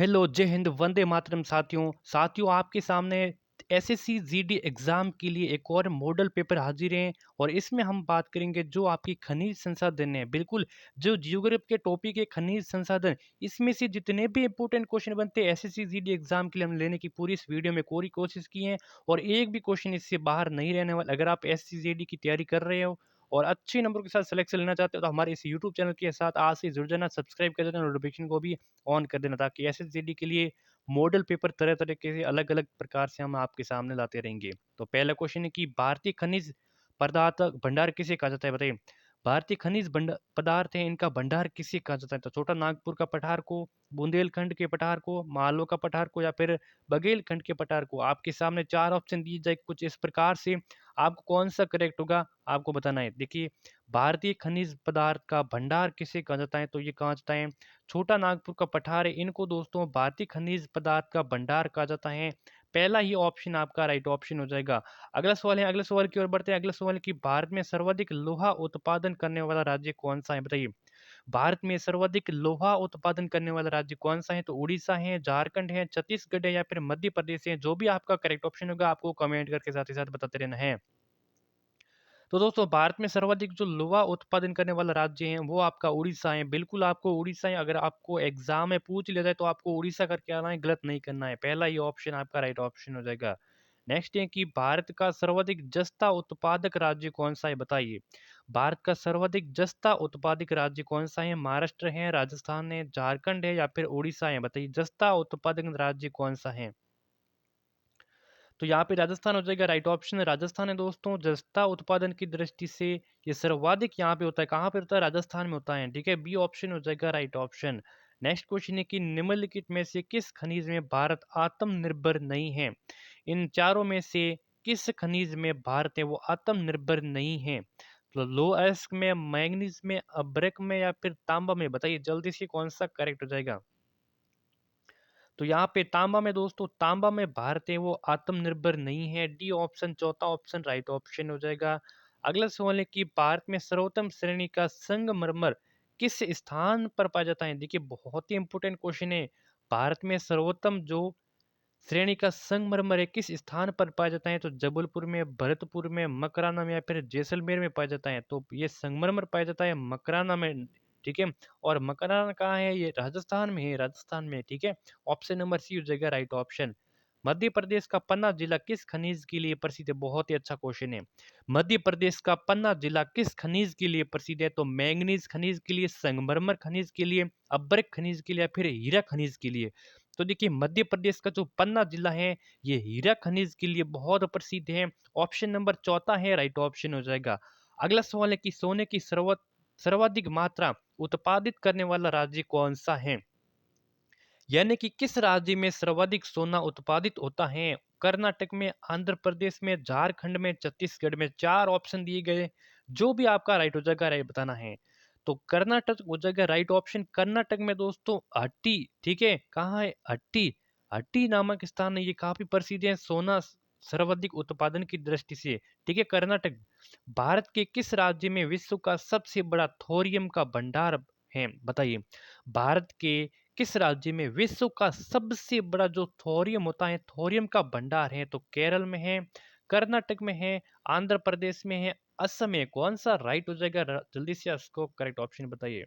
Hello, जय हिंद, वंदे मातरम साथियों। साथियों, आपके सामने एसएससी जीडी एग्ज़ाम के लिए एक और मॉडल पेपर हाज़िर हैं और इसमें हम बात करेंगे जो आपकी खनिज संसाधन है। बिल्कुल, जो जियोग्राफी के टॉपिक है खनिज संसाधन, इसमें से जितने भी इम्पोर्टेंट क्वेश्चन बनते हैं एसएससी जीडी एग्ज़ाम के लिए हम लेने की पूरी इस वीडियो में पूरी कोशिश की है और एक भी क्वेश्चन इससे बाहर नहीं रहने वाला। अगर आप एसएससी जीडी की तैयारी कर रहे हो और अच्छे नंबरों के साथ सिलेक्शन लेना चाहते हो तो हमारे इस यूट्यूब चैनल के साथ आज से जुड़ जाना, सब्सक्राइब कर देना, नोटिफिकेशन को भी ऑन कर देना ताकि एसएसजीडी के लिए मॉडल पेपर तरह-तरह के अलग-अलग प्रकार से हम आपके सामने लाते रहेंगे। तो पहला क्वेश्चन है कि भारतीय खनिज पदार्थ भंडार किसे कहा जाता है बताइए? भारतीय खनिज पदार्थ हैं इनका भंडार किसे कहा जाता है? तो छोटा नागपुर का पठार को, बुंदेलखंड के पठार को, मालवा का पठार को या फिर बघेलखंड के पठार को। आपके सामने 4 ऑप्शन दिए जाए कुछ इस प्रकार से, आपको कौन-सा करेक्ट होगा आपको बताना है। देखिए, भारतीय खनिज पदार्थ का भंडार किसे कहा जाता है? तो ये कहा जाता है छोटा नागपुर का पठार है, इनको दोस्तों भारतीय खनिज पदार्थ का भंडार कहा जाता है। पहला ही ऑप्शन आपका राइट ऑप्शन हो जाएगा। अगला सवाल है, अगले सवाल की ओर बढ़ते हैं। अगला सवाल है कि भारत में सर्वाधिक लोहा उत्पादन करने वाला राज्य कौन-सा है बताइए? भारत में सर्वाधिक लोहा उत्पादन करने वाला राज्य कौन-सा है? तो उड़ीसा है, झारखंड है, छत्तीसगढ़ है या फिर मध्य प्रदेश है। जो भी आपका करेक्ट ऑप्शन होगा आपको कमेंट करके साथ ही साथ बताते रहना है। तो दोस्तों भारत में सर्वाधिक जो लोहा उत्पादन करने वाला राज्य है वो आपका उड़ीसा है। बिल्कुल आपको उड़ीसा है, अगर आपको एग्जाम में पूछ लिया जाए तो आपको उड़ीसा करके आना है, गलत नहीं करना है। पहला ही ऑप्शन आपका राइट ऑप्शन हो जाएगा। नेक्स्ट है कि भारत का सर्वाधिक जस्ता उत्पादक राज्य कौन सा है बताइए? भारत का सर्वाधिक जस्ता उत्पादक राज्य कौन सा है? महाराष्ट्र है, राजस्थान है, झारखंड है या फिर उड़ीसा है? बताइए जस्ता उत्पादक राज्य कौन सा है? तो यहाँ पे राजस्थान हो जाएगा राइट ऑप्शन। राजस्थान है दोस्तों, जस्ता उत्पादन की दृष्टि से ये सर्वाधिक यहाँ पे होता है। कहाँ पे होता है? राजस्थान में होता है। ठीक है, बी ऑप्शन हो जाएगा राइट ऑप्शन। नेक्स्ट क्वेश्चन है कि निम्नलिखित में से किस खनिज में भारत आत्मनिर्भर नहीं है? इन चारों में से किस खनिज में भारत है वो आत्मनिर्भर नहीं है? तो लोएस्क में, मैंगनीज में, अब्रक में या फिर तांबा में? बताइए जल्दी से कौन सा करेक्ट हो जाएगा? तो यहाँ पे तांबा में दोस्तों, तांबा में भारत है वो आत्मनिर्भर नहीं है। डी ऑप्शन चौथा ऑप्शन राइट ऑप्शन हो जाएगा। अगला सवाल है कि भारत में सर्वोत्तम श्रेणी का संगमरमर किस स्थान पर पाया जाता है? देखिए बहुत ही इंपॉर्टेंट क्वेश्चन है। भारत में सर्वोत्तम जो श्रेणी का संगमरमर है किस स्थान पर पाया जाता है? तो जबलपुर में, भरतपुर में, मकराना में या फिर जैसलमेर में पाया जाता है। तो ये संगमरमर पाया जाता है मकराना में। ठीक है, और मकराना कहाँ है? ये राजस्थान में है, राजस्थान में। ठीक है, ऑप्शन नंबर सी हो जाएगा राइट ऑप्शन। मध्य प्रदेश का पन्ना जिला किस खनिज के लिए प्रसिद्ध है? बहुत ही अच्छा क्वेश्चन है। मध्य प्रदेश का पन्ना जिला किस खनिज के लिए प्रसिद्ध है? तो मैंगनीज खनिज के लिए, संगमरमर खनिज के लिए, अब्रक खनिज के लिए या फिर हीरा खनिज के लिए? तो देखिए मध्य प्रदेश का जो पन्ना जिला है ये हीरा खनिज के लिए बहुत प्रसिद्ध है। ऑप्शन नंबर चौथा है राइट ऑप्शन हो जाएगा। अगला सवाल है कि सोने की सर्वाधिक मात्रा उत्पादित करने वाला राज्य कौन सा है? यानी कि किस राज्य में सर्वाधिक सोना उत्पादित होता है? कर्नाटक में, आंध्र प्रदेश में, झारखंड में, छत्तीसगढ़ में। चार ऑप्शन दिए गए, जो भी आपका राइट हो जाएगा राइट बताना है। तो कर्नाटक हो जाएगा राइट ऑप्शन। कर्नाटक में दोस्तों हट्टी, ठीक है, कहाँ है? हट्टी, हट्टी नामक स्थान है, ये काफी प्रसिद्ध है सोना सर्वाधिक उत्पादन की दृष्टि से। ठीक है, कर्नाटक। भारत के किस राज्य में विश्व का सबसे बड़ा थोरियम का भंडार है बताइए? भारत के किस राज्य में विश्व का सबसे बड़ा जो थोरियम होता है, थोरियम का भंडार है? तो केरल में है, कर्नाटक में है, आंध्र प्रदेश में है, असम में। कौन सा राइट हो जाएगा? जल्दी से इसको करेक्ट ऑप्शन बताइए।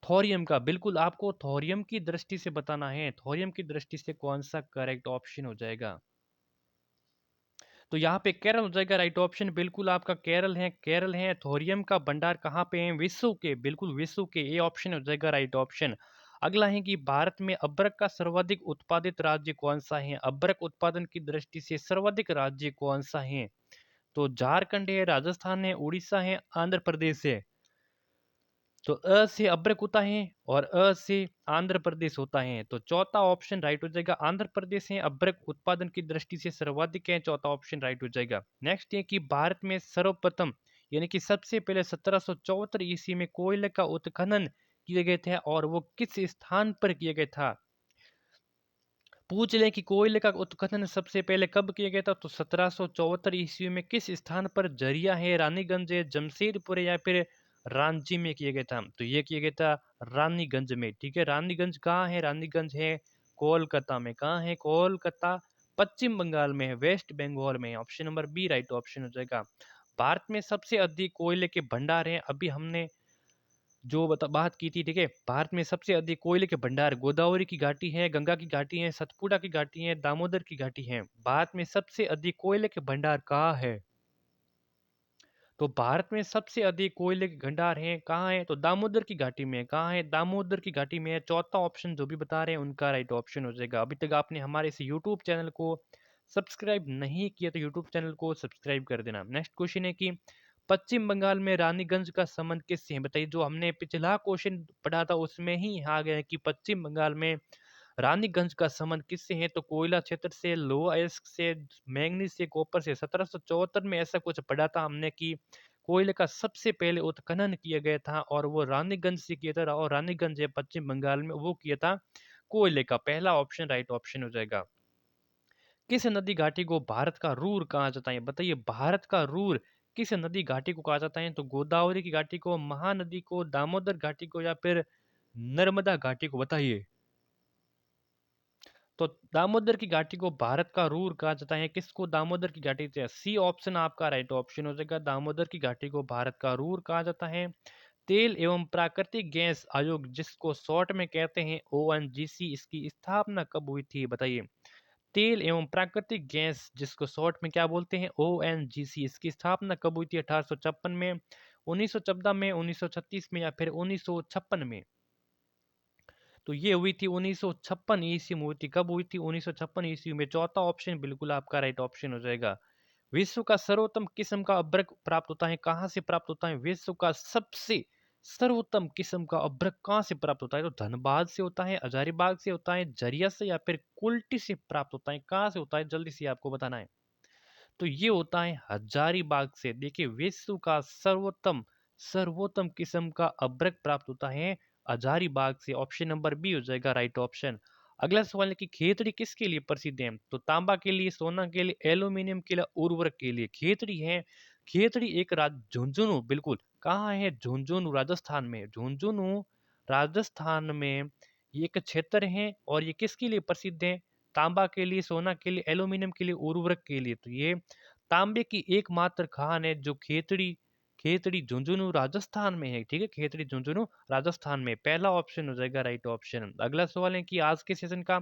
थोरियम का, बिल्कुल आपको थोरियम की दृष्टि से बताना है। थोरियम की दृष्टि से कौन सा करेक्ट ऑप्शन हो जाएगा? तो यहाँ पे केरल हो जाएगा राइट ऑप्शन। बिल्कुल आपका केरल है, केरल है। थोरियम का भंडार कहाँ पे है? विश्व के, बिल्कुल विश्व के। ये ऑप्शन हो जाएगा राइट ऑप्शन। अगला है कि भारत में अब्रक का सर्वाधिक उत्पादित राज्य कौन सा है? अब्रक उत्पादन की दृष्टि से सर्वाधिक राज्य कौन सा है? तो झारखंड है, राजस्थान है, उड़ीसा है, आंध्र प्रदेश है। तो अ से अब्रक होता है और अ से आंध्र प्रदेश होता है। तो चौथा ऑप्शन राइट हो जाएगा। आंध्र प्रदेश है अब्रक उत्पादन की दृष्टि से सर्वाधिक है, चौथा ऑप्शन राइट हो जाएगा। नेक्स्ट है कि भारत में सर्वप्रथम यानी कि सबसे पहले 1774 ईस्वी में कोयले का उत्खनन किए गए थे और वो किस स्थान पर किया गया था? पूछ लें कि कोयले का उत्खनन सबसे पहले कब किया गया था? तो 1774 ईस्वी में किस स्थान पर? जरिया है, रानीगंज है, जमशेदपुर है या फिर रांची में किया गया था। तो ये किया गया था रानीगंज में, ठीक है। रानीगंज कहाँ है? रानीगंज है कोलकाता में। कहाँ है? कोलकाता, पश्चिम बंगाल में है, वेस्ट बंगाल में है। Option number B right option हो जाएगा। भारत में सबसे अधिक कोयले के भंडार हैं, अभी हमने जो बात की थी, ठीक है। भारत में सबसे अधिक कोयले के भंडार गोदावरी की घाटी है, गंगा की घाटी है, सतपुड़ा की घाटी है, दामोदर की घाटी है। भारत में सबसे अधिक कोयले के भंडार कहाँ है? तो भारत में सबसे अधिक कोयले के भंडार हैं कहाँ है? तो दामोदर की घाटी में है। कहाँ है? दामोदर की घाटी में है। चौथा ऑप्शन जो भी बता रहे हैं उनका राइट ऑप्शन हो जाएगा। अभी तक आपने हमारे इस यूट्यूब चैनल को सब्सक्राइब नहीं किया तो यूट्यूब चैनल को सब्सक्राइब कर देना। नेक्स्ट क्वेश्चन है कि पश्चिम बंगाल में रानीगंज का संबंध किससे है? बताइए। जो हमने पिछला क्वेश्चन पढ़ा था उसमें ही आ गया है कि पश्चिम बंगाल में रानीगंज का संबंध किससे है? तो कोयला क्षेत्र से, लोहा अयस्क से, मैंगनीज से, कॉपर से। 1774 में ऐसा कुछ पढ़ा था हमने कि कोयले का सबसे पहले उत्खनन किया गया था और वो रानीगंज से किया था, और रानीगंज है पश्चिम बंगाल में, वो किया था कोयले का। पहला ऑप्शन राइट ऑप्शन हो जाएगा। किस नदी घाटी को भारत का रूर कहा जाता है? बताइए। भारत का रूर किस नदी घाटी को कहा जाता है? तो गोदावरी की घाटी को, महानदी को, दामोदर घाटी को, या फिर नर्मदा घाटी को? बताइए। तो दामोदर की घाटी को भारत का रूर कहा जाता है। किसको दामोदर की घाटी से? सी ऑप्शन आपका राइट ऑप्शन हो जाएगा। दामोदर की घाटी को भारत का रूर कहा जाता है। तेल एवं प्राकृतिक गैस आयोग, जिसको शॉर्ट में कहते हैं ओएनजीसी, इसकी स्थापना कब हुई थी? बताइए। तेल एवं प्राकृतिक गैस, जिसको शॉर्ट में क्या बोलते हैं? ओएनजीसी, इसकी स्थापना कब हुई थी? 1856 में, 1914 में, 1936 में, या फिर 1956 में? तो ये हुई थी 1956 ईस्वी में हुई थी। कब हुई थी? 1956 ईस्वी में। चौथा ऑप्शन बिल्कुल आपका राइट ऑप्शन हो जाएगा। विश्व का सर्वोत्तम किस्म का अभ्रक प्राप्त होता है, कहाँ से प्राप्त होता है? विश्व का सबसे सर्वोत्तम किस्म का अभ्रक कहाँ से प्राप्त होता है? तो धनबाद से होता है, हजारीबाग से होता है, झरिया से, या फिर कुल्टी से प्राप्त होता है? कहाँ से होता है? जल्दी से आपको बताना है। तो ये होता है हजारीबाग से। देखिए, विश्व का सर्वोत्तम सर्वोत्तम किस्म का अभ्रक प्राप्त होता है हजारीबाग से। ऑप्शन नंबर बी हो जाएगा राइट ऑप्शन। अगला सवाल है कि खेतड़ी किसके लिए प्रसिद्ध है? तो तांबा के लिए, सोना के लिए, एल्यूमिनियम के लिए, उर्वरक के लिए। खेतड़ी है, खेतड़ी एक झुंझुनू, बिल्कुल। कहाँ है? झुंझुनू राजस्थान में। झुंझुनू राजस्थान में ये एक क्षेत्र है, और ये किसके लिए प्रसिद्ध है? तांबा के लिए, सोना के लिए, एल्यूमिनियम के लिए, उर्वरक के लिए। तो ये तांबे की एकमात्र खान है जो खेतड़ी खेतड़ी झुंझुनू राजस्थान में है, ठीक है। खेतड़ी झुंझुनू राजस्थान में। पहला ऑप्शन हो जाएगा राइट ऑप्शन। अगला सवाल है कि आज के सेशन का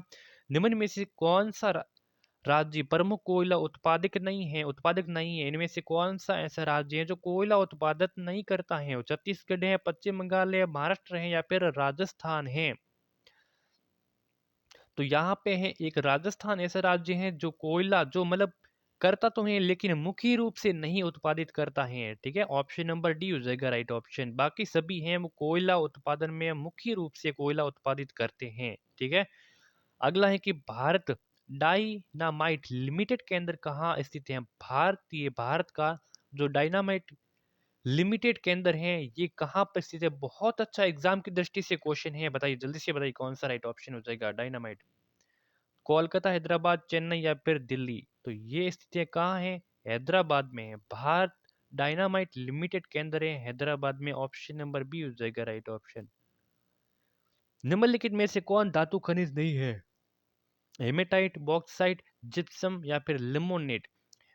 निम्न में से कौन सा राज्य प्रमुख कोयला उत्पादक नहीं है? इनमें से कौन सा ऐसा राज्य है जो कोयला उत्पादन नहीं करता है? वो छत्तीसगढ़ है, पश्चिम बंगाल है, महाराष्ट्र है, या फिर राजस्थान है? तो यहाँ पे है एक राजस्थान ऐसा राज्य है जो कोयला, जो मतलब करता तो है लेकिन मुख्य रूप से नहीं उत्पादित करता है, ठीक है। ऑप्शन नंबर डी हो जाएगा राइट ऑप्शन। बाकी सभी हैं वो कोयला उत्पादन में मुख्य रूप से कोयला उत्पादित करते हैं, ठीक है। अगला है कि भारत डायनामाइट लिमिटेड केंद्र कहाँ स्थित है? भारत का जो डायनामाइट लिमिटेड केंद्र है ये कहाँ पर स्थित है? बहुत अच्छा एग्जाम की दृष्टि से क्वेश्चन है, बताइए जल्दी से बताइए कौन सा राइट ऑप्शन हो जाएगा। डायनामाइट कोलकाता, हैदराबाद, चेन्नई, या फिर दिल्ली? तो ये स्थितियां कहाँ है? हैदराबाद में है। भारत डायनामाइट लिमिटेड केंद्र है हैदराबाद में। ऑप्शन नंबर बी हो जाएगा राइट ऑप्शन। निम्नलिखित में से कौन धातु खनिज नहीं है? हेमेटाइट, बॉक्साइट, जिप्सम, या फिर लिमोनेट?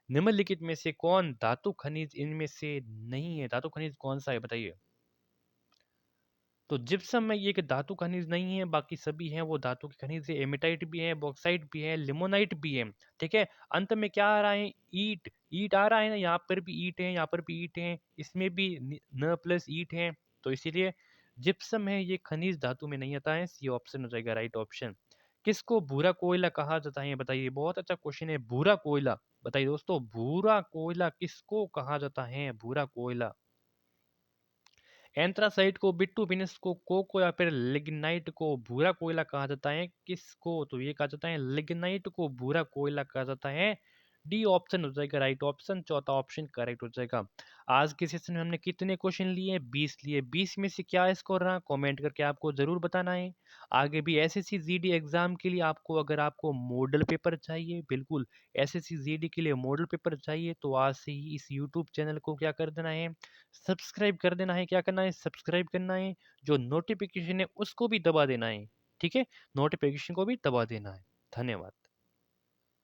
निम्नलिखित में से कौन धातु खनिज इनमें से नहीं है? धातु खनिज कौन सा है बताइए। तो जिप्सम में ये कि धातु खनिज नहीं है, बाकी सभी हैं वो धातु के खनिज है। एमेटाइट भी है, बॉक्साइट भी है, लिमोनाइट भी है, ठीक है। अंत में क्या आ रहा है? ईट। ईट आ रहा है ना, यहाँ पर भी ईट है, यहाँ पर भी ईट है, इसमें भी न प्लस ईट है। तो इसीलिए जिप्सम है ये खनिज धातु में नहीं आता है। सी ऑप्शन हो जाएगा राइट ऑप्शन। किसको भूरा कोयला कहा जाता है? बताइए। बहुत अच्छा क्वेश्चन है, भूरा कोयला। बताइए दोस्तों, भूरा कोयला किसको कहा जाता है? भूरा कोयला। एंथ्रासाइट को, बिट्टूमिनस को, कोको, या फिर लिग्नाइट को भूरा कोयला कहा जाता है? किसको? तो ये कहा जाता है लिग्नाइट को भूरा कोयला कहा जाता है। डी ऑप्शन हो जाएगा राइट ऑप्शन, चौथा ऑप्शन करेक्ट हो जाएगा। आज के सेशन में हमने कितने क्वेश्चन लिए? 20 लिए। 20 में से क्या स्कोर रहा? कमेंट करके आपको ज़रूर बताना है। आगे भी एसएससी जीडी एग्ज़ाम के लिए आपको अगर आपको मॉडल पेपर चाहिए, बिल्कुल एसएससी जीडी के लिए मॉडल पेपर चाहिए, तो आज से ही इस यूट्यूब चैनल को क्या कर देना है? सब्सक्राइब कर देना है। क्या करना है? सब्सक्राइब करना है। जो नोटिफ़िकेशन है उसको भी दबा देना है। ठीक है? नोटिफ़िकेशन को भी दबा देना है। धन्यवाद।